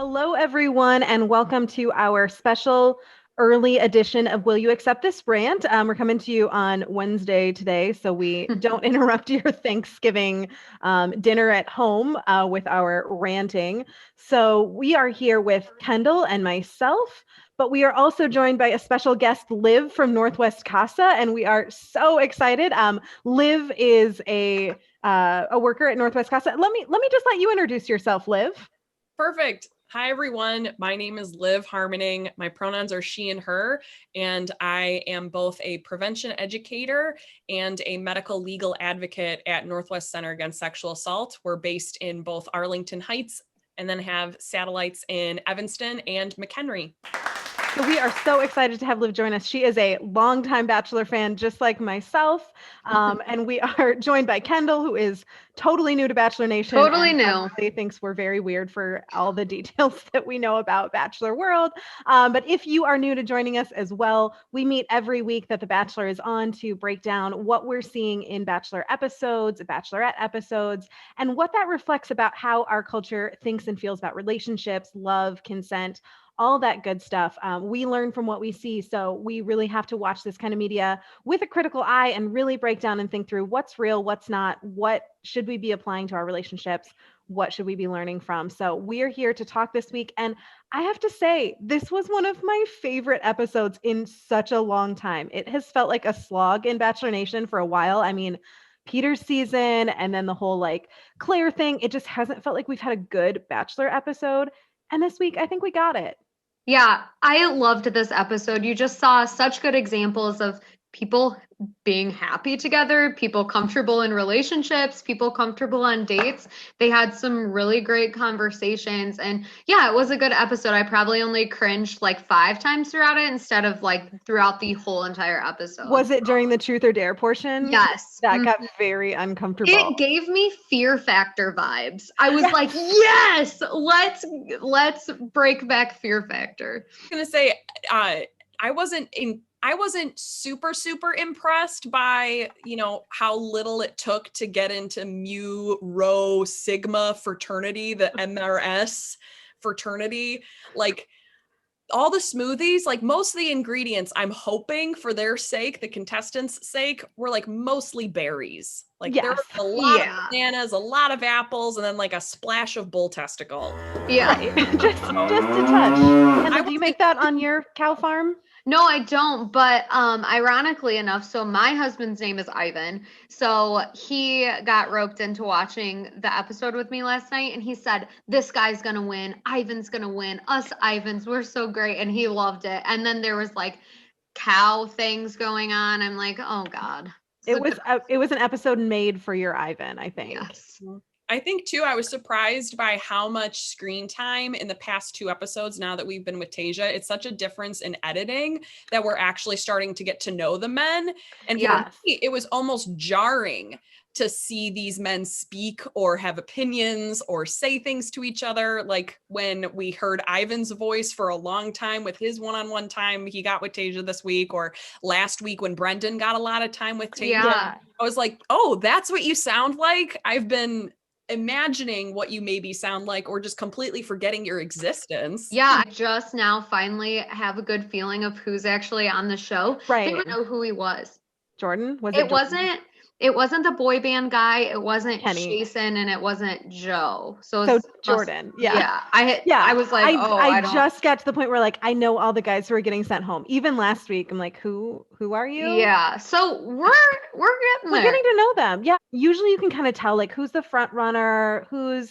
Hello, everyone, and welcome to our special early edition of Will You Accept This Rant? We're coming to you on Wednesday today, so we don't interrupt your Thanksgiving dinner at home with our ranting. So we are here with Kendall and myself, but we are also joined by a special guest, Liv from Northwest Casa, and we are so excited. Liv is a worker at Northwest Casa. Let me just let you introduce yourself, Liv. Perfect. Hi, everyone. My name is Liv Harmoning. My pronouns are she and her, and I am both a prevention educator and a medical legal advocate at Northwest Center Against Sexual Assault. We're based in both Arlington Heights and then have satellites in Evanston and McHenry. So we are so excited to have Liv join us. She is a longtime Bachelor fan, just like myself. And we are joined by Kendall, who is totally new to Bachelor Nation. Totally and new. He thinks we're very weird for all the details that we know about Bachelor world. But if you are new to joining us as well, we meet every week that The Bachelor is on to break down what we're seeing in Bachelor episodes, Bachelorette episodes, and what that reflects about how our culture thinks and feels about relationships, love, consent, all that good stuff. We learn from what we see. So we really have to watch this kind of media with a critical eye and really break down and think through what's real, what's not, what should we be applying to our relationships, what should we be learning from. So we're here to talk this week. And I have to say, this was one of my favorite episodes in such a long time. It has felt like a slog in Bachelor Nation for a while. I mean, Peter's season and then the whole like Claire thing, it just hasn't felt like we've had a good Bachelor episode. And this week, I think we got it. Yeah, I loved this episode. You just saw such good examples of people being happy together, people comfortable in relationships, people comfortable on dates. They had some really great conversations. And yeah, it was a good episode. I probably only cringed like 5 times throughout it instead of like throughout the whole entire episode. Was it during the truth or dare portion? Yes. That got very uncomfortable. It gave me Fear Factor vibes. I was like, yes, let's break back Fear Factor. I'm gonna say, I wasn't super impressed by, how little it took to get into Mu Rho Sigma fraternity, the MRS fraternity. Like all the smoothies, like most of the ingredients, I'm hoping for their sake, the contestants' sake, were like mostly berries. Like there was a lot of bananas, a lot of apples, and then like a splash of bull testicle. Yeah. Right. just a touch. Kendall, do you make that on your cow farm? No, I don't. But ironically enough, so my husband's name is Ivan. So he got roped into watching the episode with me last night, and he said, "This guy's gonna win. Ivan's gonna win. Us Ivans, we're so great," and he loved it. And then there was like cow things going on. I'm like, oh God. It was an episode made for your Ivan, I think. Yes. I think too, I was surprised by how much screen time in the past 2 episodes, now that we've been with Tasia, it's such a difference in editing that we're actually starting to get to know the men. And for me, it was almost jarring to see these men speak or have opinions or say things to each other. Like when we heard Ivan's voice for a long time with his one-on-one time he got with Tasia this week, or last week when Brendan got a lot of time with Tasia. Yeah. I was like, oh, that's what you sound like? I've been imagining what you maybe sound like, or just completely forgetting your existence. Yeah, I just now finally have a good feeling of who's actually on the show. Right. Didn't know who he was. Jordan? It wasn't the boy band guy. It wasn't Kenny. Jason, and it wasn't Joe. So Jordan. I was like, I just got to the point where like I know all the guys who are getting sent home. Even last week, I'm like, who are you? Yeah. So we're getting there. We're getting to know them. Yeah. Usually you can kind of tell like who's the front runner, who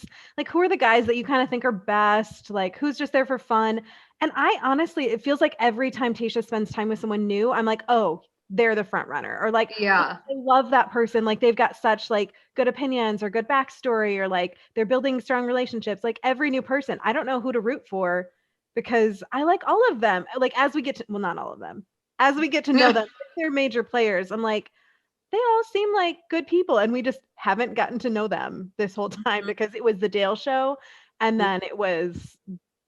are the guys that you kind of think are best, like who's just there for fun. And I honestly, it feels like every time Tasha spends time with someone new, I'm like, oh, they're the front runner, or like, yeah, I love that person. Like they've got such like good opinions or good backstory, or like they're building strong relationships. Like every new person, I don't know who to root for because I like all of them. Like as we get to, well, not all of them, as we get to know them, they're major players. I'm like, they all seem like good people, and we just haven't gotten to know them this whole time because it was the Dale show, and then it was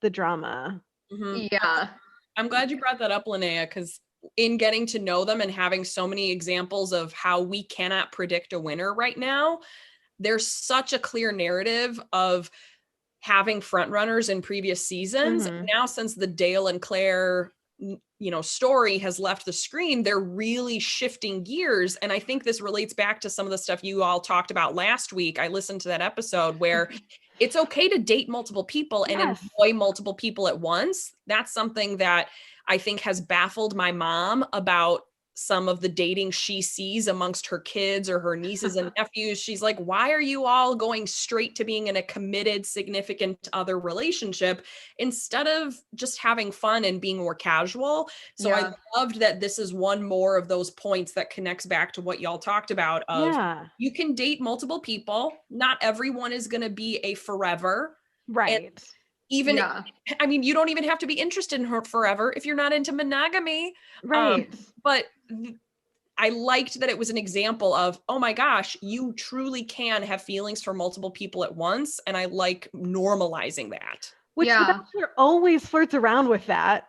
the drama. Yeah. I'm glad you brought that up, Linnea, because in getting to know them and having so many examples of how we cannot predict a winner right now, there's such a clear narrative of having front runners in previous seasons. Mhm. Now, since the Dale and Claire, story has left the screen, they're really shifting gears. And I think this relates back to some of the stuff you all talked about last week. I listened to that episode where it's okay to date multiple people and Yes. enjoy multiple people at once. That's something that I think has baffled my mom about some of the dating she sees amongst her kids or her nieces and nephews. She's like, why are you all going straight to being in a committed, significant other relationship instead of just having fun and being more casual? So Yeah. I loved that this is one more of those points that connects back to what y'all talked about of Yeah. you can date multiple people. Not everyone is going to be a forever. Right. Even, Yeah. I mean, you don't even have to be interested in her forever if you're not into monogamy. Right. But I liked that it was an example of, oh my gosh, you truly can have feelings for multiple people at once. And I like normalizing that. Which The Yeah. Bachelor always flirts around with that,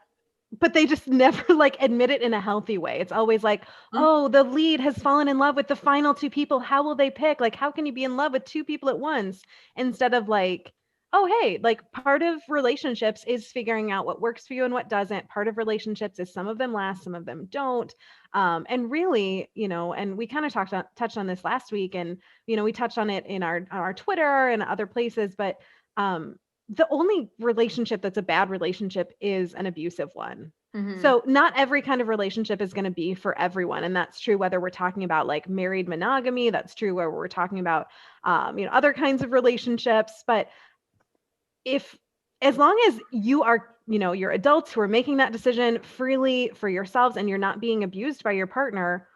but they just never like admit it in a healthy way. It's always like, oh, the lead has fallen in love with the final two people. How will they pick? Like, how can you be in love with two people at once? Instead of like, oh, hey, like part of relationships is figuring out what works for you and what doesn't. Part of relationships is some of them last, some of them don't. And really, and we kind of touched on this last week, and we touched on it in our Twitter and other places, but the only relationship that's a bad relationship is an abusive one. Mhm. So not every kind of relationship is going to be for everyone. And that's true whether we're talking about like married monogamy, that's true where we're talking about, other kinds of relationships. But as long as you are, you're adults who are making that decision freely for yourselves and you're not being abused by your partner,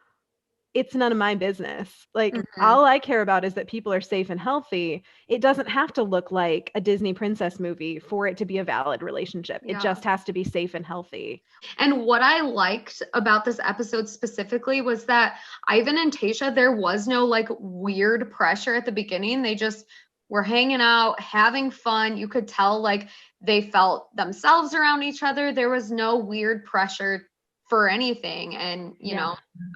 it's none of my business. Like, Mhm. all I care about is that people are safe and healthy. It doesn't have to look like a Disney princess movie for it to be a valid relationship. It Yeah. just has to be safe and healthy. And what I liked about this episode specifically was that Ivan and Tasha, there was no like weird pressure at the beginning. They just were hanging out, having fun. You could tell like they felt themselves around each other. There was no weird pressure for anything. And,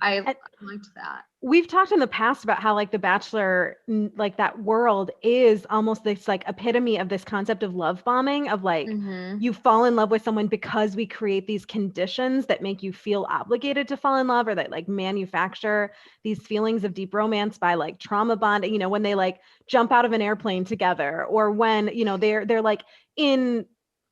I And liked that. we've talked in the past about how like The Bachelor, like that world is almost this like epitome of this concept of love bombing, of like, Mhm. you fall in love with someone because we create these conditions that make you feel obligated to fall in love, or that like manufacture these feelings of deep romance by like trauma bonding, when they like jump out of an airplane together, or when, they're like in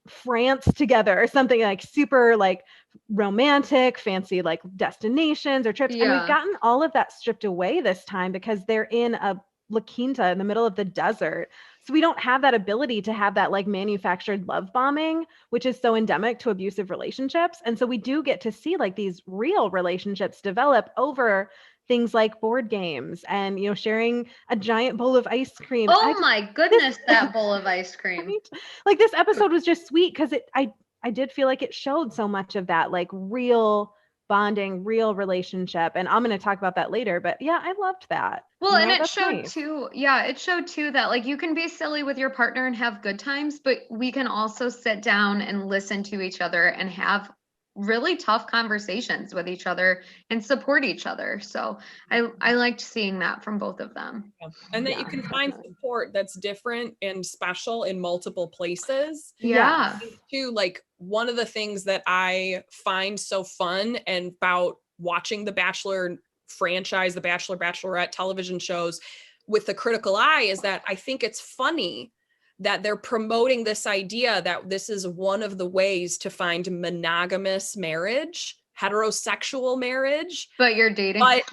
France together or something like super like romantic, fancy like destinations or trips. And we've Yeah. gotten all of that stripped away this time because they're in a La Quinta in the middle of the desert. So we don't have that ability to have that like manufactured love bombing, which is so endemic to abusive relationships. And so we do get to see like these real relationships develop over things like board games and, sharing a giant bowl of ice cream. Oh my goodness, that bowl of ice cream. Right? Like this episode was just sweet because I did feel like it showed so much of that like real bonding, real relationship. And I'm going to talk about that later, but yeah, I loved that. Well, and it That's showed nice. too, it showed too that like you can be silly with your partner and have good times, but we can also sit down and listen to each other and have really tough conversations with each other and support each other. So I liked seeing that from both of them. Yeah. And that you can find support that's different and special in multiple places. Yeah. Too, like one of the things that I find so fun and about watching the Bachelor franchise, the Bachelor, Bachelorette television shows with the critical eye is that I think it's funny that they're promoting this idea that this is one of the ways to find monogamous marriage, heterosexual marriage. But you're dating. But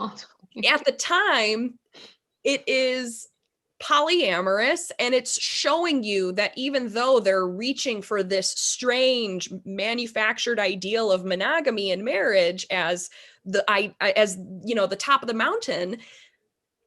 at the time, it is polyamorous, and it's showing you that even though they're reaching for this strange manufactured ideal of monogamy and marriage as the top of the mountain,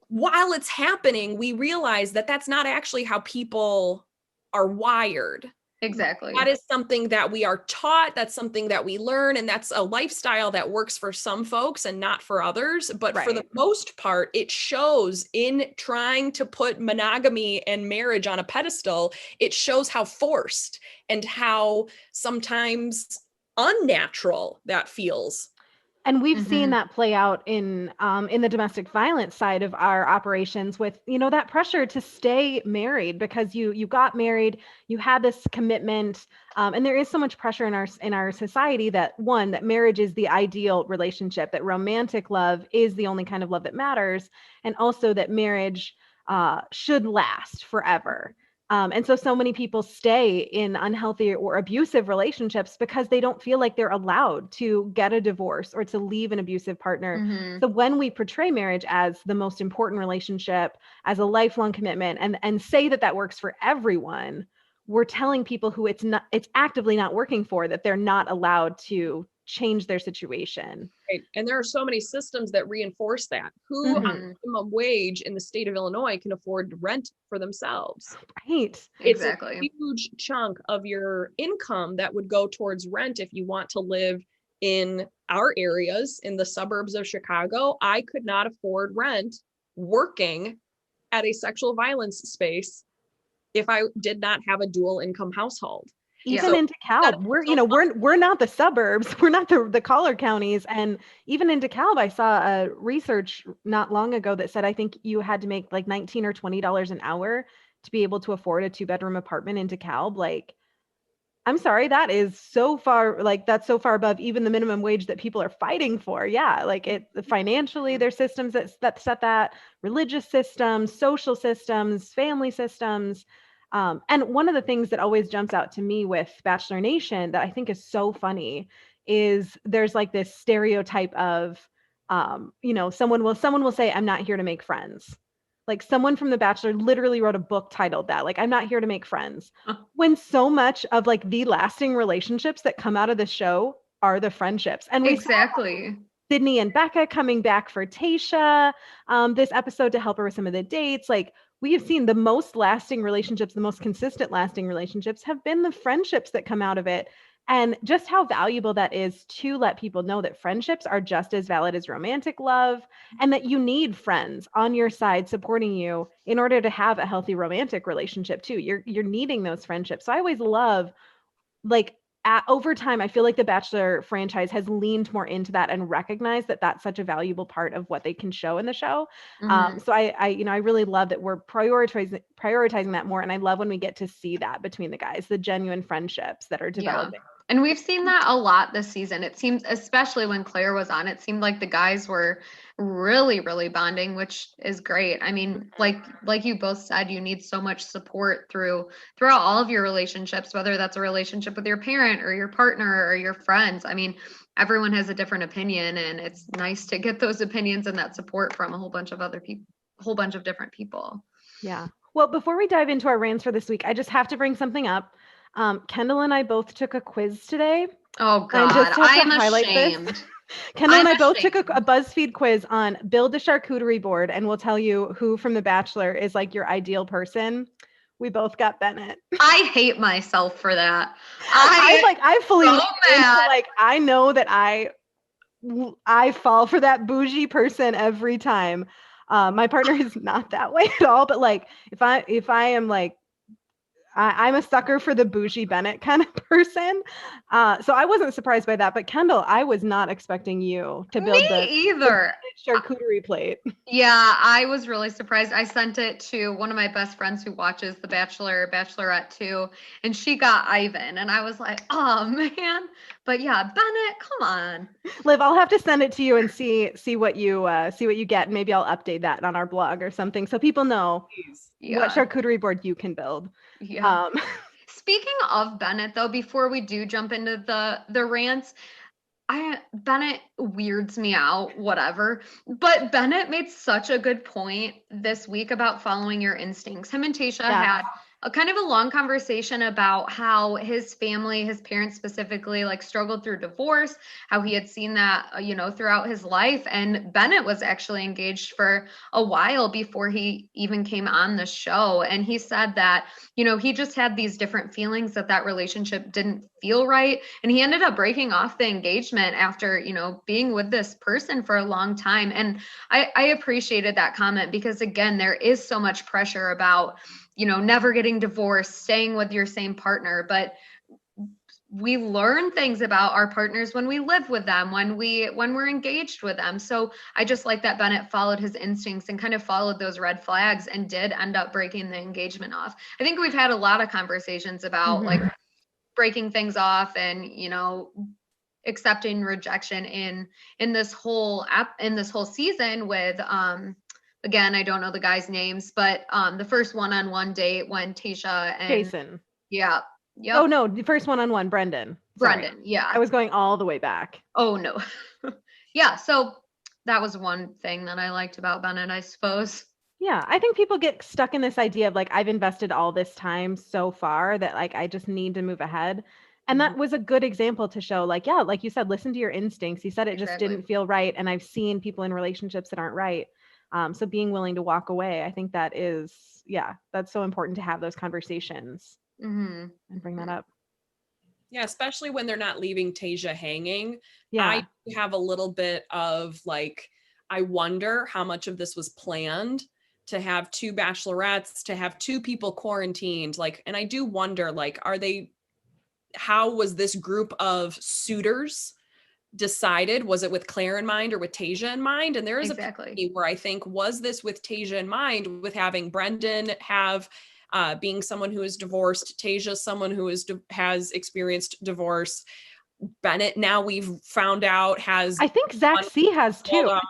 while it's happening, we realize that that's not actually how people are wired. Exactly. That is something that we are taught. That's something that we learn. And that's a lifestyle that works for some folks and not for others. But for the most part, it shows in trying to put monogamy and marriage on a pedestal, it shows how forced and how sometimes unnatural that feels. And we've seen that play out in the domestic violence side of our operations with, that pressure to stay married because you got married, you had this commitment, and there is so much pressure in our society that that marriage is the ideal relationship, that romantic love is the only kind of love that matters, and also that marriage should last forever. And so many people stay in unhealthy or abusive relationships because they don't feel like they're allowed to get a divorce or to leave an abusive partner. So when we portray marriage as the most important relationship, as a lifelong commitment, and say that works for everyone, we're telling people who it's actively not working for, that they're not allowed to change their situation. Right. And there are so many systems that reinforce that. Who on minimum wage in the state of Illinois can afford rent for themselves? Right. Exactly. It's a huge chunk of your income that would go towards rent if you want to live in our areas, in the suburbs of Chicago. I could not afford rent working at a sexual violence space if I did not have a dual income household. Even in DeKalb, we're not the suburbs, we're not the collar counties. And even in DeKalb, I saw a research not long ago that said, I think you had to make like $19 or $20 an hour to be able to afford a 2-bedroom apartment in DeKalb. Like, I'm sorry, that is so far, like that's so far above even the minimum wage that people are fighting for. Yeah, like financially, there's systems that set that, religious systems, social systems, family systems. And one of the things that always jumps out to me with Bachelor Nation that I think is so funny is there's like this stereotype of, someone will say, I'm not here to make friends. Like someone from The Bachelor literally wrote a book titled that, like, I'm not here to make friends. When so much of like the lasting relationships that come out of the show are the friendships. And we saw Sydney and Becca coming back for Tayshia this episode to help her with some of the dates. Like, we have seen the most lasting relationships, the most consistent lasting relationships have been the friendships that come out of it. And just how valuable that is to let people know that friendships are just as valid as romantic love, and that you need friends on your side supporting you in order to have a healthy romantic relationship too. You're needing those friendships. So I always love, like, over time, I feel like the Bachelor franchise has leaned more into that and recognized that that's such a valuable part of what they can show in the show. So I really love that we're prioritizing that more. And I love when we get to see that between the guys, the genuine friendships that are developing. And we've seen that a lot this season. It seems, especially when Claire was on, it seemed like the guys were really, really bonding, which is great. I mean, like you both said, you need so much support throughout all of your relationships, whether that's a relationship with your parent or your partner or your friends. I mean, everyone has a different opinion, and it's nice to get those opinions and that support from a whole bunch of other people, a whole bunch of different people. Yeah. Well, before we dive into our rants for this week, I just have to bring something up. Kendall and I both took a quiz today. Oh God, I am ashamed. Kendall and I both took a BuzzFeed quiz on build a charcuterie board, and we'll tell you who from The Bachelor is like your ideal person. We both got Bennett. I hate myself for that. I fully I know that I fall for that bougie person every time. My partner is not that way at all, but like if I am like, I'm a sucker for the bougie Bennett kind of person. So I wasn't surprised by that. But Kendall, I was not expecting you to build the charcuterie plate. Yeah, I was really surprised. I sent it to one of my best friends who watches The Bachelor, Bachelorette too, and she got Ivan. And I was like, oh man. But yeah, Bennett, come on. Liv, I'll have to send it to you and see what you get. And maybe I'll update that on our blog or something so people know what charcuterie board you can build. Yeah. Speaking of Bennett, though, before we do jump into the rants, Bennett weirds me out, whatever. But Bennett made such a good point this week about following your instincts. Him and Tayshia had a kind of a long conversation about how his family, his parents specifically, like struggled through divorce, how he had seen that, throughout his life. And Bennett was actually engaged for a while before he even came on the show. And he said that, he just had these different feelings that relationship didn't feel right. And he ended up breaking off the engagement after, being with this person for a long time. And I appreciated that comment because, again, there is so much pressure about, never getting divorced, staying with your same partner. But we learn things about our partners when we live with them, when we're engaged with them. So I just like that Bennett followed his instincts and kind of followed those red flags and did end up breaking the engagement off. I think we've had a lot of conversations about like breaking things off and, you know, accepting rejection in this whole season with again, I don't know the guys' names, but the first one-on-one date when Tayshia and Jason. Yeah. Yep. Oh no, the first one-on-one, Brendan. Sorry. Brendan, yeah. I was going all the way back. Oh no. Yeah, so that was one thing that I liked about Bennett, I suppose. Yeah, I think people get stuck in this idea of like, I've invested all this time so far that like I just need to move ahead. And that was a good example to show, like, yeah, like you said, listen to your instincts. You said it just Exactly. didn't feel right. And I've seen people in relationships that aren't right. So being willing to walk away, I think that is, yeah, that's so important to have those conversations and bring that up. Yeah, especially when they're not leaving Tayshia hanging. Yeah. I have a little bit of like, I wonder how much of this was planned to have two bachelorettes, to have two people quarantined. Like, and I do wonder, like, how was this group of suitors decided? Was it with Claire in mind or with Tayshia in mind? And there is Exactly. a where I think, was this with Tayshia in mind, with having Brendan have being someone who is divorced, Tayshia someone who has experienced divorce, Bennett now we've found out has. I think Zach C has too. I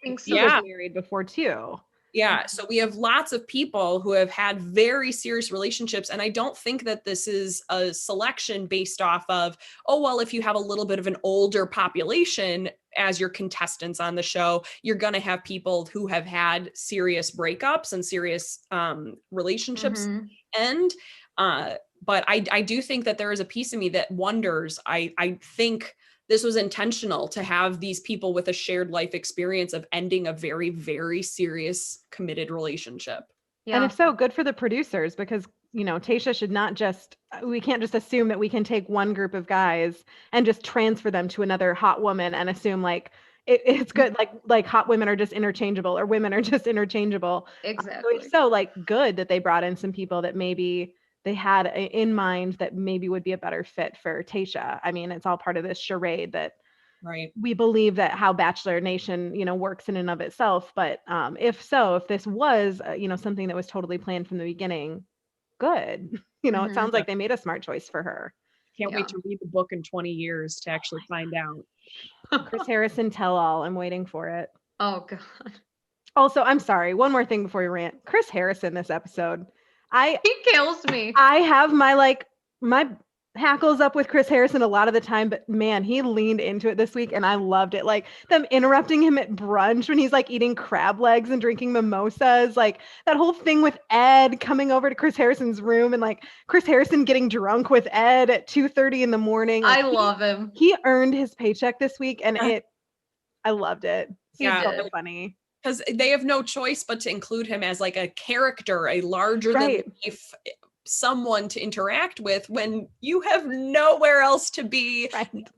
think so. Was married before too. Yeah, so we have lots of people who have had very serious relationships, and I don't think that this is a selection based off of, oh, well, if you have a little bit of an older population as your contestants on the show, you're going to have people who have had serious breakups and serious relationships end. But I do think that there is a piece of me that wonders, I think this was intentional to have these people with a shared life experience of ending a very, very serious committed relationship. Yeah. And if so, good for the producers, because, you know, Tayshia should not just, we can't just assume that we can take one group of guys and just transfer them to another hot woman and assume like it's good. Like hot women are just interchangeable or women are just interchangeable. Exactly. So like good that they brought in some people that maybe they had in mind that maybe would be a better fit for Tayshia. I mean, it's all part of this charade that we believe that how Bachelor Nation, you know, works in and of itself. But if this was, you know, something that was totally planned from the beginning, good. You know, it sounds like they made a smart choice for her. Can't wait to read the book in 20 years to actually find out. Chris Harrison tell all. I'm waiting for it. Oh God. Also, I'm sorry. One more thing before we rant. Chris Harrison this episode. He kills me. I have my hackles up with Chris Harrison a lot of the time, but man, he leaned into it this week and I loved it. Like them interrupting him at brunch when he's like eating crab legs and drinking mimosas, like that whole thing with Ed coming over to Chris Harrison's room and like Chris Harrison getting drunk with Ed at 2:30 in the morning. Like, I love him. He earned his paycheck this week and I loved it. He's so funny. Because they have no choice but to include him as like a character, a larger than life someone to interact with when you have nowhere else to be,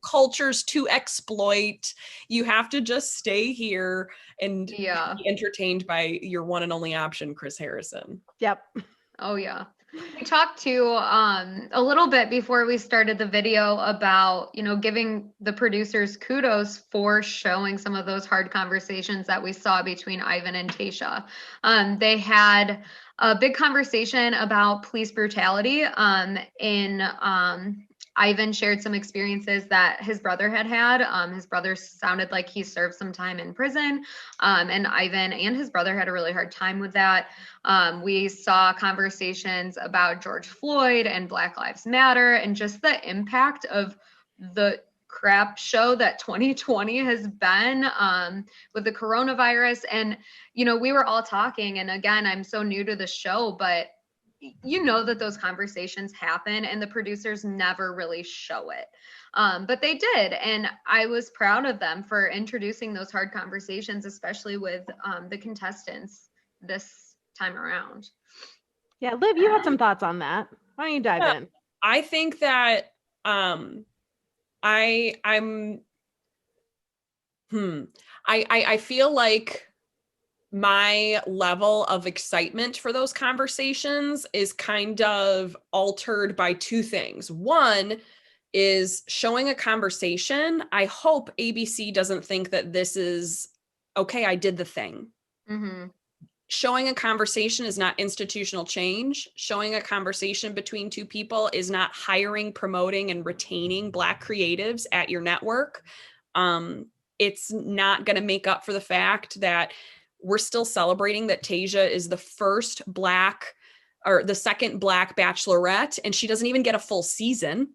cultures to exploit. You have to just stay here and be entertained by your one and only option, Chris Harrison. Yep. Oh yeah. We talked to a little bit before we started the video about, you know, giving the producers kudos for showing some of those hard conversations that we saw between Ivan and Tayshia. They had a big conversation about police brutality. Ivan shared some experiences that his brother had. His brother sounded like he served some time in prison, and Ivan and his brother had a really hard time with that. We saw conversations about George Floyd and Black Lives Matter and just the impact of the crap show that 2020 has been with the coronavirus. And, you know, we were all talking, and again, I'm so new to the show, but you know that those conversations happen and the producers never really show it. But they did. And I was proud of them for introducing those hard conversations, especially with the contestants this time around. Yeah, Liv, you had some thoughts on that. Why don't you dive in? I think that I feel like my level of excitement for those conversations is kind of altered by two things. One, is showing a conversation. I hope ABC doesn't think that this is, okay, I did the thing. Mm-hmm. Showing a conversation is not institutional change. Showing a conversation between two people is not hiring, promoting, and retaining Black creatives at your network. It's not going to make up for the fact that we're still celebrating that Tasia is the first Black or the second Black bachelorette, and she doesn't even get a full season.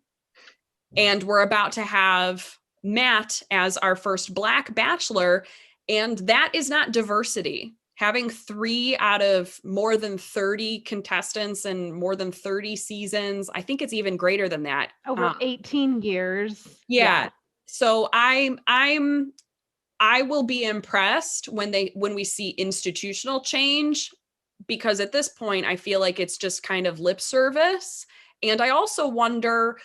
And we're about to have Matt as our first Black bachelor, and that is not diversity. Having 3 out of more than 30 contestants and more than 30 seasons, I think it's even greater than that. Over 18 years. Yeah. So I will be impressed when we see institutional change, because at this point I feel like it's just kind of lip service. And I also wonder,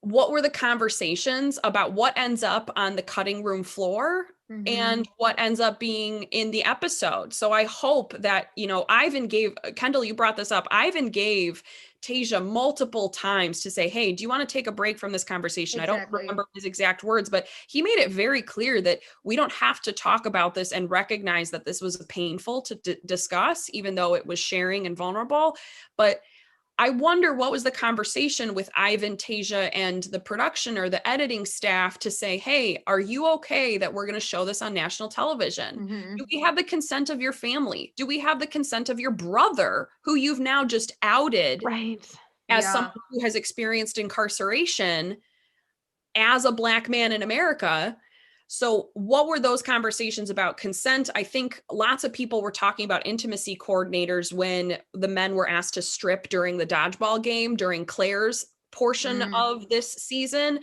what were the conversations about what ends up on the cutting room floor and what ends up being in the episode? So I hope that, Ivan gave, Kendall, you brought this up, Ivan gave Tasia multiple times to say, hey, do you want to take a break from this conversation? Exactly. I don't remember his exact words, but he made it very clear that we don't have to talk about this and recognize that this was painful to discuss, even though it was sharing and vulnerable. But I wonder what was the conversation with Ivan, Tasia, and the production or the editing staff to say, hey, are you okay that we're going to show this on national television? Do we have the consent of your family? Do we have the consent of your brother, who you've now just outed as someone who has experienced incarceration as a Black man in America? So what were those conversations about consent? I think lots of people were talking about intimacy coordinators when the men were asked to strip during the dodgeball game, during Claire's portion of this season.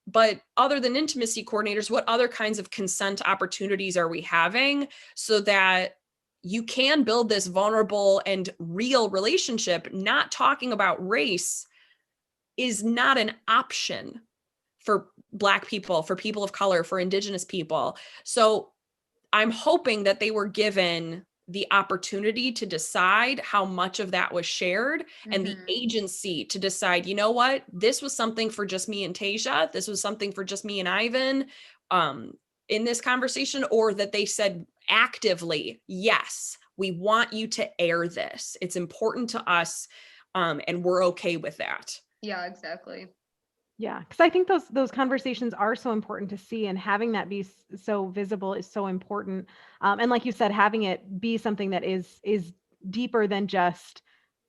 But other than intimacy coordinators, what other kinds of consent opportunities are we having so that you can build this vulnerable and real relationship? Not talking about race is not an option for Black people, for people of color, for Indigenous people. So I'm hoping that they were given the opportunity to decide how much of that was shared and the agency to decide, you know what, this was something for just me and Tasia. This was something for just me and Ivan in this conversation, or that they said actively, yes, we want you to air this. It's important to us. And we're okay with that. Yeah, exactly. Yeah, because I think those conversations are so important to see, and having that be so visible is so important. And like you said, having it be something that is deeper than just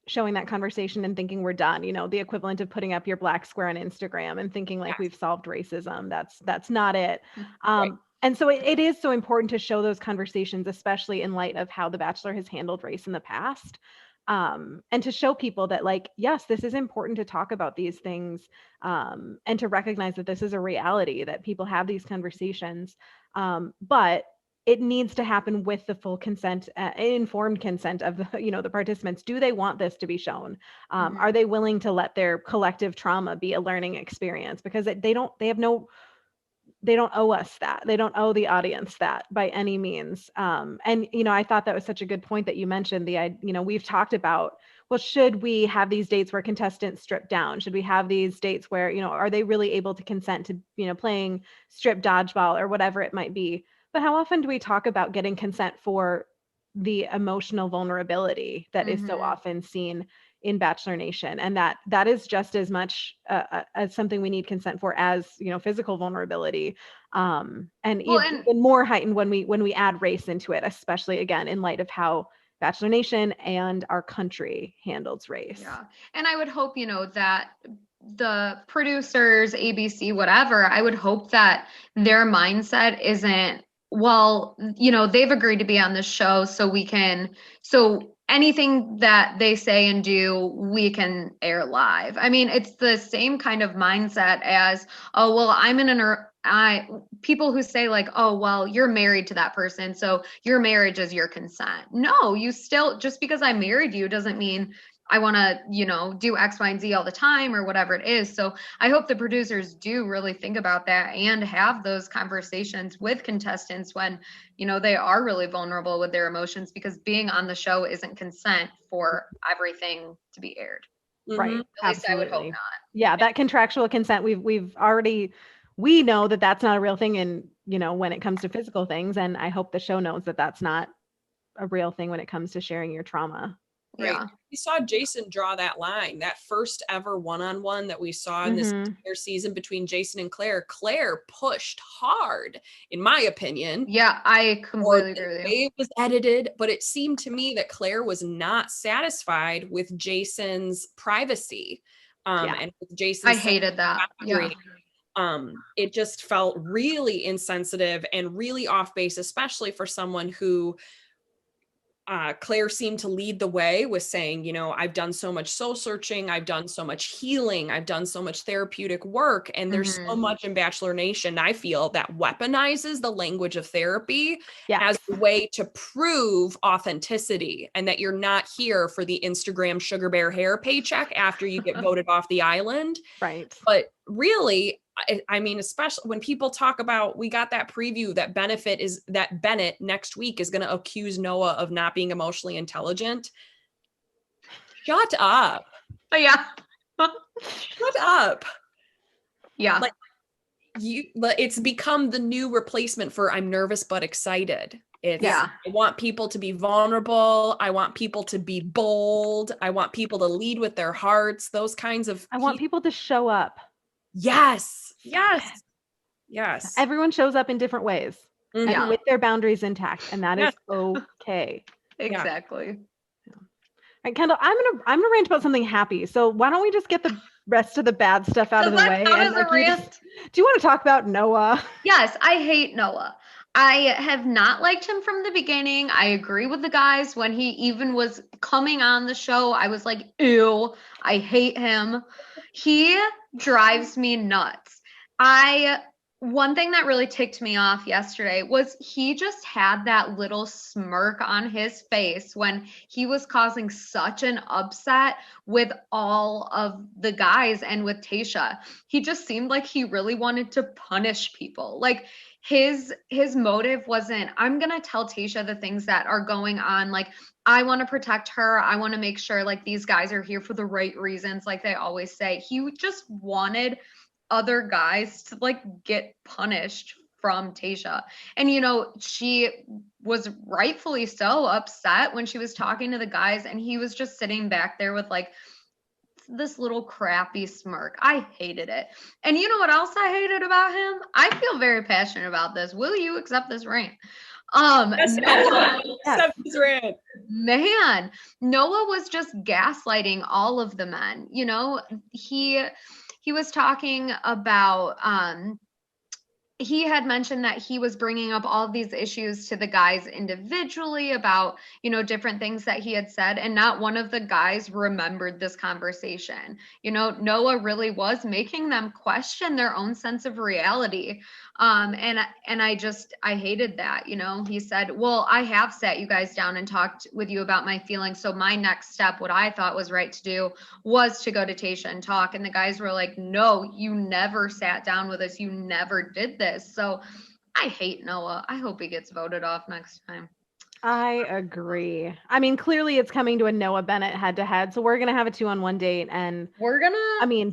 showing that conversation and thinking we're done. The equivalent of putting up your Black square on Instagram and thinking like we've solved racism. That's not it. Right. And so it is so important to show those conversations, especially in light of how The Bachelor has handled race in the past. And to show people that, like, yes, this is important to talk about these things, and to recognize that this is a reality, that people have these conversations, but it needs to happen with the full consent, informed consent of the participants. Do they want this to be shown? Are they willing to let their collective trauma be a learning experience? Because they don't owe us that. They don't owe the audience that by any means. And, I thought that was such a good point that you mentioned. We've talked about, well, should we have these dates where contestants strip down? Should we have these dates where, are they really able to consent to, playing strip dodgeball or whatever it might be? But how often do we talk about getting consent for the emotional vulnerability that is so often seen in Bachelor Nation, and that is just as much as something we need consent for as physical vulnerability, and even more heightened when we add race into it, especially again in light of how Bachelor Nation and our country handles race. Yeah, and I would hope that the producers, ABC, whatever, I would hope that their mindset isn't, well, they've agreed to be on this show, so anything that they say and do, we can air live. I mean, it's the same kind of mindset as, oh, well, I'm in people who say like, oh, well, you're married to that person, so your marriage is your consent. No, you still, just because I married you doesn't mean I want to, do X, Y, and Z all the time or whatever it is. So I hope the producers do really think about that and have those conversations with contestants when, they are really vulnerable with their emotions, because being on the show isn't consent for everything to be aired. Right. At least I would hope Absolutely. not. Yeah, that contractual consent, we've already, we know that that's not a real thing in, when it comes to physical things, and I hope the show knows that that's not a real thing when it comes to sharing your trauma. Right. Yeah. We saw Jason draw that line, that first ever one-on-one that we saw in this entire season between Jason and Claire. Claire pushed hard, in my opinion. Yeah, I Or completely the agree with you. way it was edited, but it seemed to me that Claire was not satisfied with Jason's privacy. And with Jason's I hated that. Yeah. It just felt really insensitive and really off base, especially for someone who Claire seemed to lead the way with saying, I've done so much soul searching, I've done so much healing, I've done so much therapeutic work, and there's so much in Bachelor Nation, I feel, that weaponizes the language of therapy as a way to prove authenticity, and that you're not here for the Instagram sugar bear hair paycheck after you get voted off the island. Right. But really, I mean, especially when people talk about, we got that preview that Bennett next week is going to accuse Noah of not being emotionally intelligent. Shut up. Oh, yeah. Shut up. Yeah. It's become the new replacement for I'm nervous but excited. I want people to be vulnerable. I want people to be bold. I want people to lead with their hearts. Those kinds of. I want people to show up. Yes. Everyone shows up in different ways and with their boundaries intact, and that is okay. Exactly. All right, Kendall, I'm gonna rant about something happy. So why don't we just get the rest of the bad stuff out of the way? And do you want to talk about Noah? Yes, I hate Noah. I have not liked him from the beginning. I agree with the guys. When he even was coming on the show, I was like, ew, I hate him. He drives me nuts. One thing that really ticked me off yesterday was he just had that little smirk on his face when he was causing such an upset with all of the guys and with Tayshia. He just seemed like he really wanted to punish people. Like his motive wasn't, I'm going to tell Tayshia the things that are going on. Like, I want to protect her. I want to make sure like these guys are here for the right reasons. Like they always say, he just wanted other guys to like get punished from Tayshia. And she was rightfully so upset when she was talking to the guys, and he was just sitting back there with like this little crappy smirk. I hated it. And you know what else I hated about him? I feel very passionate about this. Will you accept this rant? Noah, man, Noah was just gaslighting all of the men. He was talking about he had mentioned that he was bringing up all of these issues to the guys individually about, different things that he had said. And not one of the guys remembered this conversation. Noah really was making them question their own sense of reality. And I hated that. He said, well, I have sat you guys down and talked with you about my feelings. So my next step, what I thought was right to do, was to go to Tayshia and talk. And the guys were like, no, you never sat down with us. You never did this. So I hate Noah. I hope he gets voted off next time. I agree. I mean, clearly it's coming to a Noah Bennett head to head. So we're going to have a 2-on-1 date, and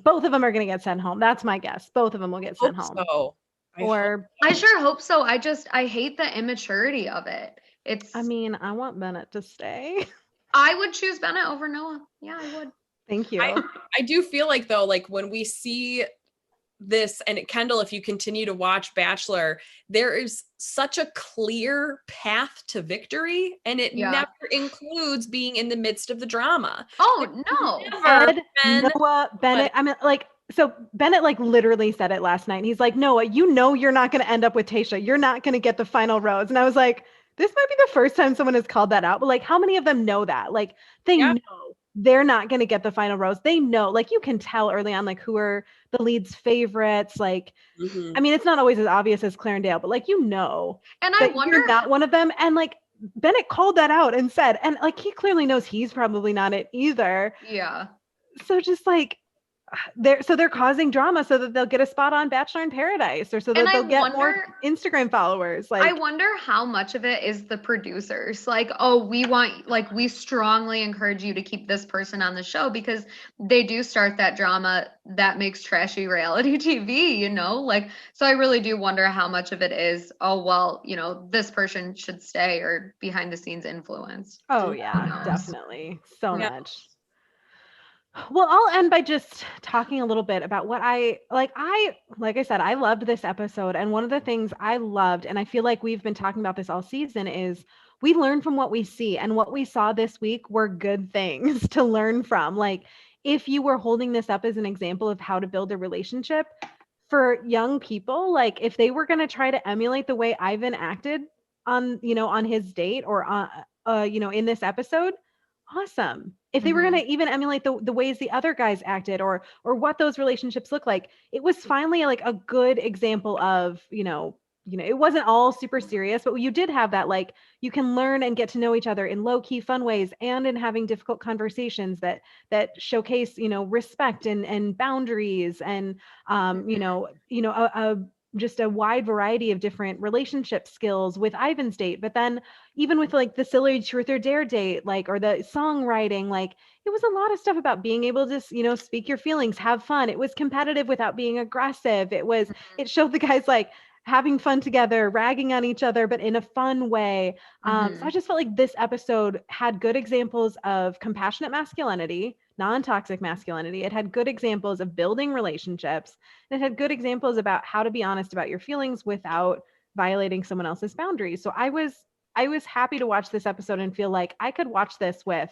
both of them are going to get sent home. That's my guess. Both of them will get sent home. So. I sure hope so. I hate the immaturity of it. I want Bennett to stay. I would choose Bennett over Noah. Yeah, I would. Thank you. I do feel like though, like when we see this, and Kendall, if you continue to watch Bachelor, there is such a clear path to victory, and it never includes being in the midst of the drama. Oh no. Noah, Bennett. So Bennett literally said it last night. He's like, Noah, you're not going to end up with Tayshia. You're not going to get the final rose. And I was like, this might be the first time someone has called that out. But how many of them know that? They know they're not going to get the final rose. They know, you can tell early on, who are the lead's favorites. It's not always as obvious as Claire and Dale, but and I wonder, you're not one of them. And Bennett called that out and said, and he clearly knows he's probably not it either. Yeah. So just they're causing drama so that they'll get a spot on Bachelor in Paradise, or so that they'll get more Instagram followers. Like, I wonder how much of it is the producers. Like, oh, we strongly encourage you to keep this person on the show, because they do start that drama that makes trashy reality TV, you know? Like, so I really do wonder how much of it is, oh, well, you know, this person should stay, or behind the scenes influence. oh yeah, definitely. So Yeah. much. Well, I'll end by just talking a little bit about what like I said, I loved this episode. And one of the things I loved, and I feel like we've been talking about this all season, is we learn from what we see. And what we saw this week were good things to learn from. Like, if you were holding this up as an example of how to build a relationship for young people, like if they were going to try to emulate the way Ivan acted on, on his date, or in this episode, awesome. If they were going to even emulate the ways the other guys acted, or what those relationships look like, it was finally like a good example of, it wasn't all super serious, but you did have that, like, you can learn and get to know each other in low key fun ways, and in having difficult conversations that showcase, respect and boundaries, and just a wide variety of different relationship skills with Ivan's date. But then even with like the silly truth or dare date, like, or the songwriting, like, it was a lot of stuff about being able to, speak your feelings, have fun. It was competitive without being aggressive. It showed the guys like having fun together, ragging on each other, but in a fun way. So I just felt like this episode had good examples of compassionate masculinity, non-toxic masculinity. It had good examples of building relationships. And it had good examples about how to be honest about your feelings without violating someone else's boundaries. So I was happy to watch this episode and feel like I could watch this with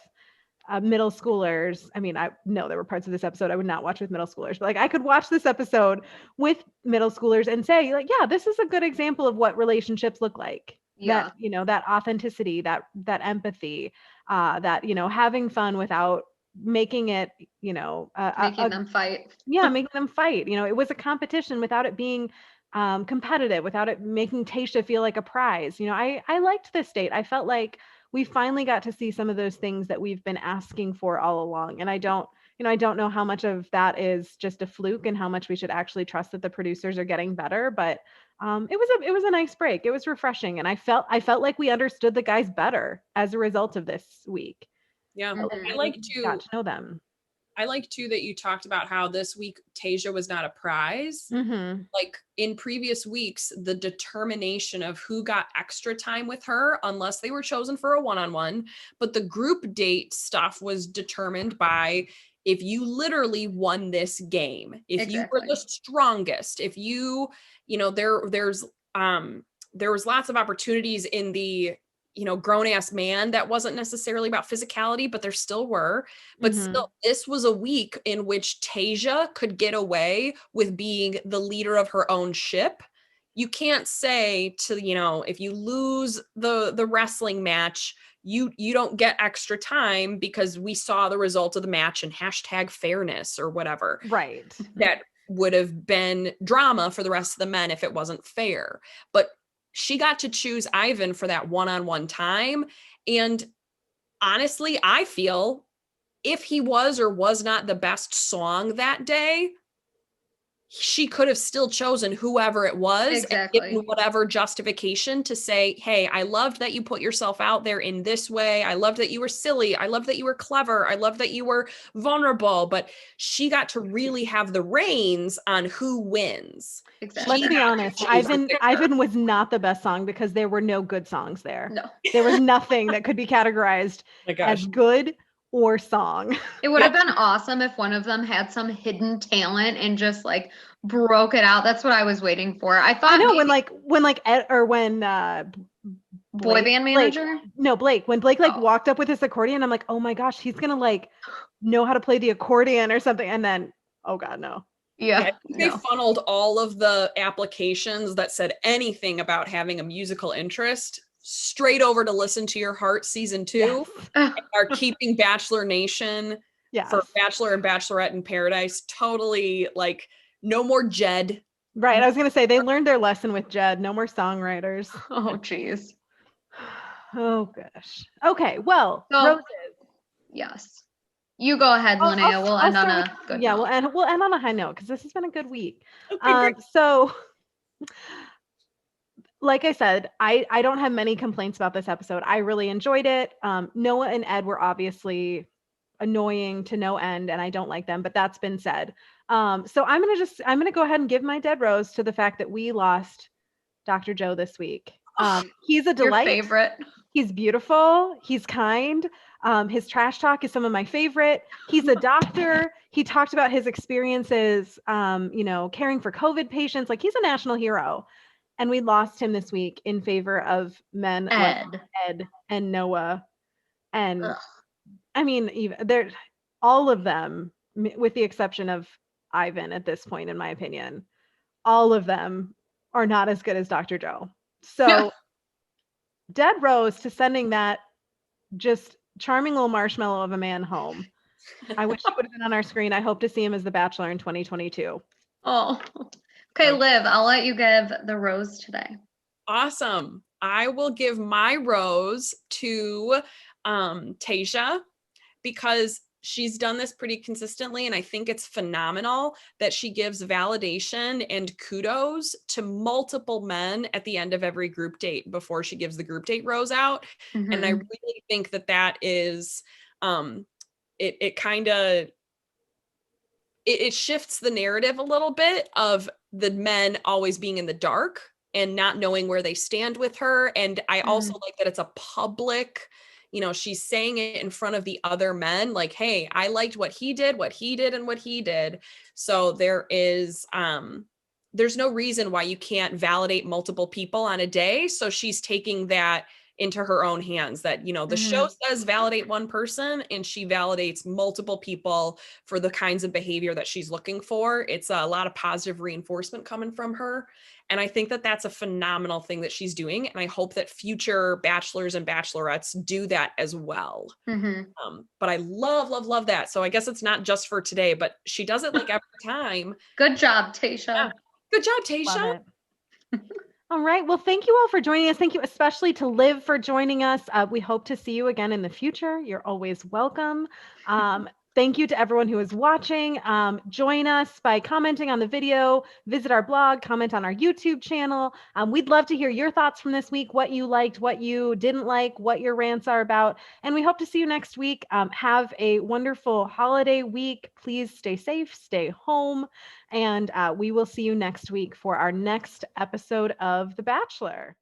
middle schoolers. I mean, I know there were parts of this episode I would not watch with middle schoolers, but like I could watch this episode with middle schoolers and say, like, yeah, this is a good example of what relationships look like. Yeah. That, that authenticity, that empathy, that, having fun without making it, making them fight. Yeah, making them fight. It was a competition without it being competitive, without it making Tayshia feel like a prize. I liked this date. I felt like we finally got to see some of those things that we've been asking for all along. And I don't know how much of that is just a fluke and how much we should actually trust that the producers are getting better. But it was a nice break. It was refreshing. And I felt like we understood the guys better as a result of this week. Yeah. Mhm. I like got to know them. I like too that you talked about how this week Tayshia was not a prize. Mm-hmm. Like in previous weeks, the determination of who got extra time with her, unless they were chosen for a one-on-one, but the group date stuff was determined by if you literally won this game, if you were the strongest, if you, there was lots of opportunities in the grown ass man that wasn't necessarily about physicality, but there still were. But still, this was a week in which Tayshia could get away with being the leader of her own ship. You can't say to, if you lose the wrestling match, you don't get extra time because we saw the result of the match and #fairness or whatever. Right. That would have been drama for the rest of the men if it wasn't fair. But she got to choose Ivan for that one-on-one time. And honestly, I feel if he was or was not the best song that day, she could have still chosen whoever it was and given whatever justification to say, hey, I loved that you put yourself out there in this way. I loved that you were silly. I loved that you were clever. I loved that you were vulnerable. But she got to really have the reins on who wins. Exactly. Let's be honest. Ivan was not the best song because there were no good songs there. No. There was nothing that could be categorized as good or song. It would have been awesome if one of them had some hidden talent and just like broke it out. That's what I was waiting for. I thought when boy band manager? Blake. When Blake walked up with his accordion, I'm like, oh my gosh, he's gonna like know how to play the accordion or something. And then, oh God, no. Yeah. They funneled all of the applications that said anything about having a musical interest straight over to Listen to Your Heart season 2. Yes. And are keeping Bachelor Nation for Bachelor and Bachelorette in Paradise. Totally like no more Jed. Right. I was gonna say they learned their lesson with Jed. No more songwriters. Oh geez. Oh gosh. Okay. Well, so, roses. Yes. You go ahead, Linnea. We'll end on a good yeah, note. we'll end on a high note because this has been a good week. Okay, great. So like I said, I don't have many complaints about this episode. I really enjoyed it. Noah and Ed were obviously annoying to no end, and I don't like them, but that's been said. So I'm gonna go ahead and give my dead rose to the fact that we lost Dr. Joe this week. He's a Your delight. favorite. He's beautiful. He's kind. His trash talk is some of my favorite. He's a doctor. He talked about his experiences, caring for COVID patients. Like, he's a national hero. And we lost him this week in favor of men like Ed and Noah. And Ugh. I mean, even they're all of them, with the exception of Ivan at this point, in my opinion, all of them are not as good as Dr. Joe. So dead rose to sending that just charming little marshmallow of a man home. I wish he would have been on our screen. I hope to see him as the Bachelor in 2022. Oh, okay, Liv, I'll let you give the rose today. Awesome. I will give my rose to Tasia because she's done this pretty consistently, and I think it's phenomenal that she gives validation and kudos to multiple men at the end of every group date before she gives the group date rose out. Mm-hmm. And I really think that is it kind of it shifts the narrative a little bit of the men always being in the dark and not knowing where they stand with her. And I also like that it's a public, she's saying it in front of the other men, like, hey, I liked what he did, and what he did. So there's no reason why you can't validate multiple people on a day. So she's taking that into her own hands, that, the show says validate one person, and she validates multiple people for the kinds of behavior that she's looking for. It's a lot of positive reinforcement coming from her. And I think that that's a phenomenal thing that she's doing. And I hope that future bachelors and bachelorettes do that as well. But I love that. So I guess it's not just for today, but she does it like every time. Good job, Tasia. Yeah. Good job, Tasia. Love it. All right. Well, thank you all for joining us. Thank you especially to Liv for joining us. We hope to see you again in the future. You're always welcome. Thank you to everyone who is watching. Join us by commenting on the video, visit our blog, comment on our YouTube channel. We'd love to hear your thoughts from this week, what you liked, what you didn't like, what your rants are about. And we hope to see you next week. Have a wonderful holiday week. Please stay safe, stay home. And we will see you next week for our next episode of The Bachelor.